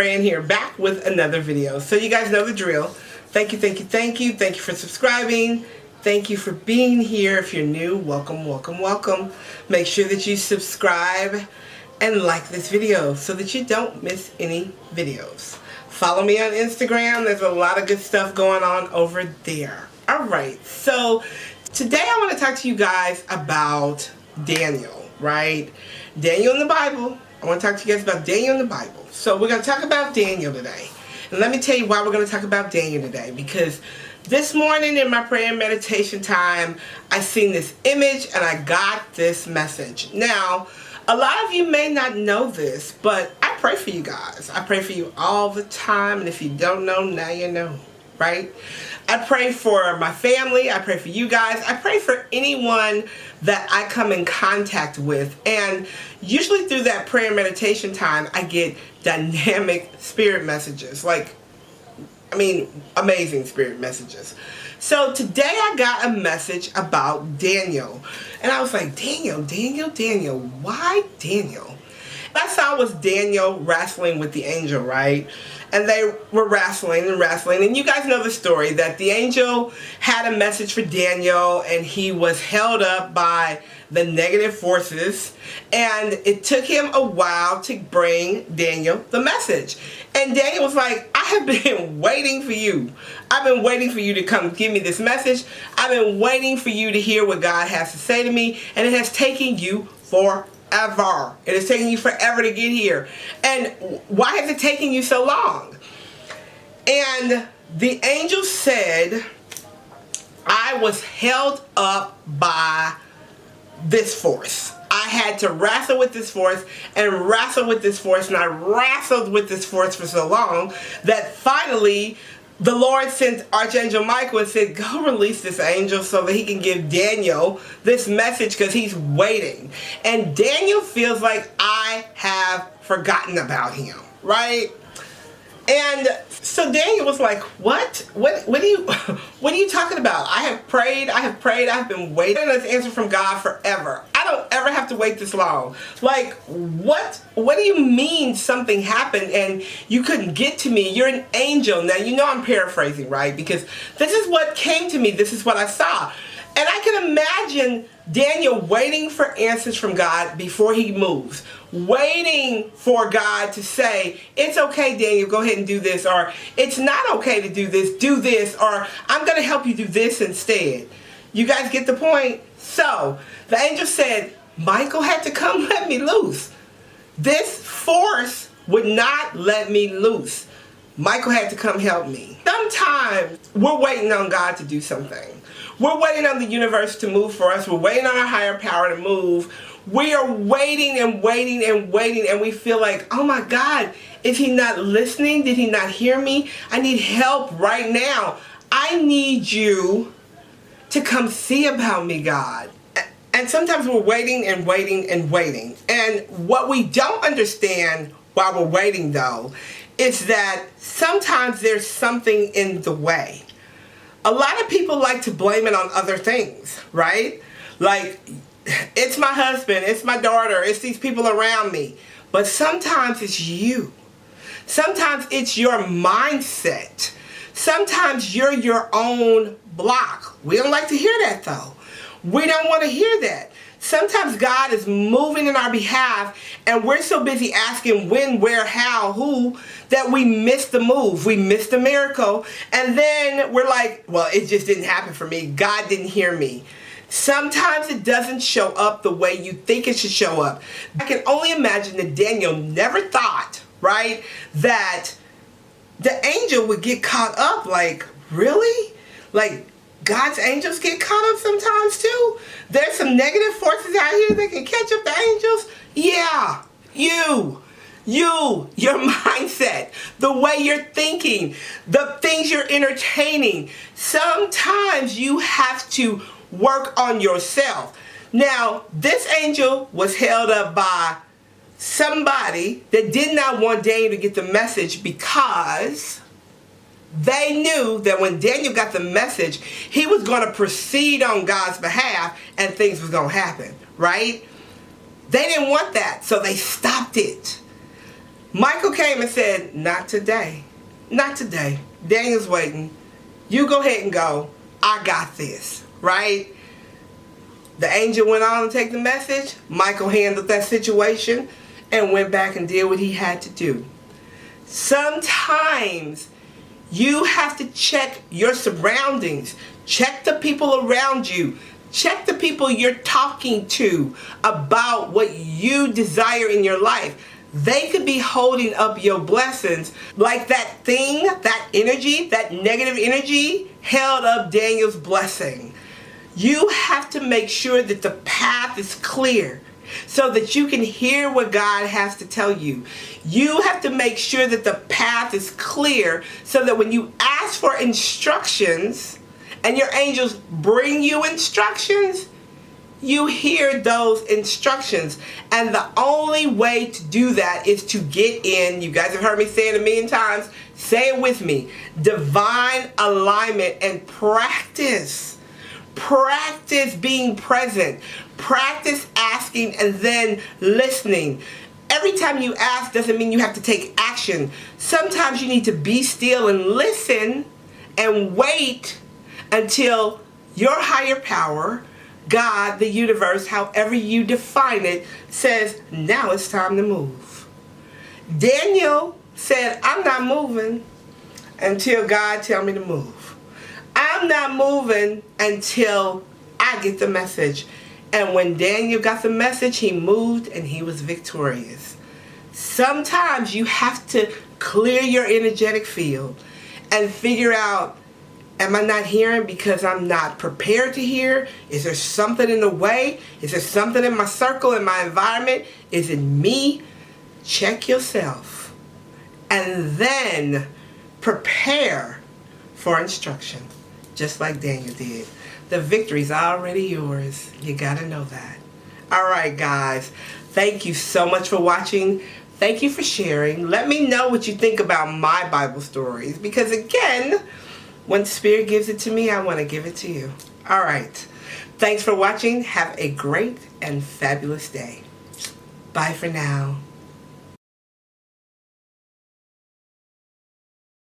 Fran here, back with another video. So you guys know the drill. Thank you, thank you, thank you. Thank you for subscribing. Thank you for being here. If you're new, welcome, welcome, welcome. Make sure that you subscribe and like this video so that you don't miss any videos. Follow me on Instagram. There's a lot of good stuff going on over there. Alright, so today I want to talk to you guys about Daniel, right? Daniel in the Bible. I want to talk to you guys about Daniel in the Bible. So we're going to talk about Daniel today. And let me tell you why we're going to talk about Daniel today. Because this morning in my prayer and meditation time, I seen this image and I got this message. Now, a lot of you may not know this, but I pray for you guys. I pray for you all the time. And if you don't know, now you know, right? I pray for my family. I pray for you guys. I pray for anyone that I come in contact with. And usually through that prayer and meditation time, I get dynamic spirit messages. Amazing spirit messages. So today I got a message about Daniel. And I was like, Daniel, why Daniel? What I saw was Daniel wrestling with the angel, right? And they were wrestling and wrestling. And you guys know the story that the angel had a message for Daniel and he was held up by the negative forces. And it took him a while to bring Daniel the message. And Daniel was like, I have been waiting for you. I've been waiting for you to come give me this message. I've been waiting for you to hear what God has to say to me. And it has taken you forever. It is taking you forever to get here. And why has it taken you so long? And the angel said, I was held up by this force. I had to wrestle with this force and wrestle with this force, and I wrestled with this force for so long that finally the Lord sent Archangel Michael and said, go release this angel so that he can give Daniel this message because he's waiting. And Daniel feels like I have forgotten about him, right? And so Daniel was like, what are you talking about? I have prayed, I've been waiting on this answer from God forever. I don't ever have to wait this long. Like, what do you mean something happened and you couldn't get to me? You're an angel. Now, you know I'm paraphrasing, right? Because this is what came to me. This is what I saw. And I can imagine Daniel waiting for answers from God before he moves. Waiting for God to say, it's okay, Daniel, go ahead and do this. Or, it's not okay to do this. Or, I'm going to help you do this instead. You guys get the point? So, the angel said, Michael had to come let me loose. This force would not let me loose. Michael had to come help me. Sometimes we're waiting on God to do something. We're waiting on the universe to move for us. We're waiting on our higher power to move. We are waiting and waiting and waiting, and we feel like, oh my God, is he not listening? Did he not hear me? I need help right now. I need you to come see about me, God. And sometimes we're waiting and waiting and waiting. And what we don't understand while we're waiting, though, is that sometimes there's something in the way. A lot of people like to blame it on other things, right? Like, it's my husband, it's my daughter, it's these people around me. But sometimes it's you. Sometimes it's your mindset. Sometimes you're your own block. We don't like to hear that, though. We don't want to hear that. Sometimes God is moving in our behalf and we're so busy asking when, where, how, who, that we miss the move. We miss the miracle. And then we're like, well, it just didn't happen for me. God didn't hear me. Sometimes it doesn't show up the way you think it should show up. I can only imagine that Daniel never thought, right, that the angel would get caught up. Like, really? Like, God's angels get caught up sometimes too? There's some negative forces out here that can catch up the angels? Yeah, your mindset, the way you're thinking, the things you're entertaining. Sometimes you have to work on yourself. Now, this angel was held up by somebody that did not want Daniel to get the message because they knew that when Daniel got the message, he was going to proceed on God's behalf and things was going to happen, right? They didn't want that, so they stopped it. Michael came and said, not today. Not today. Daniel's waiting. You go ahead and go. I got this. Right? The angel went on to take the message. Michael handled that situation and went back and did what he had to do. Sometimes you have to check your surroundings. Check the people around you. Check the people you're talking to about what you desire in your life. They could be holding up your blessings like that thing, that energy, that negative energy held up Daniel's blessing. You have to make sure that the path is clear so that you can hear what God has to tell you. You have to make sure that the path is clear so that when you ask for instructions and your angels bring you instructions, you hear those instructions. And the only way to do that is to get in, you guys have heard me say it a million times, say it with me, divine alignment, and practice. Practice being present. Practice asking and then listening. Every time you ask doesn't mean you have to take action. Sometimes you need to be still and listen and wait until your higher power, God, the universe, however you define it, says, now it's time to move. Daniel said, I'm not moving until God tell me to move. I'm not moving until I get the message. And when Daniel got the message, he moved and he was victorious. Sometimes you have to clear your energetic field and figure out, am I not hearing because I'm not prepared to hear? Is there something in the way? Is there something in my circle, in my environment? Is it me? Check yourself and then prepare for instruction, just like Daniel did. The victory's already yours. You gotta know that. All right, guys. Thank you so much for watching. Thank you for sharing. Let me know what you think about my Bible stories, because again, when Spirit gives it to me, I want to give it to you. All right. Thanks for watching. Have a great and fabulous day. Bye for now.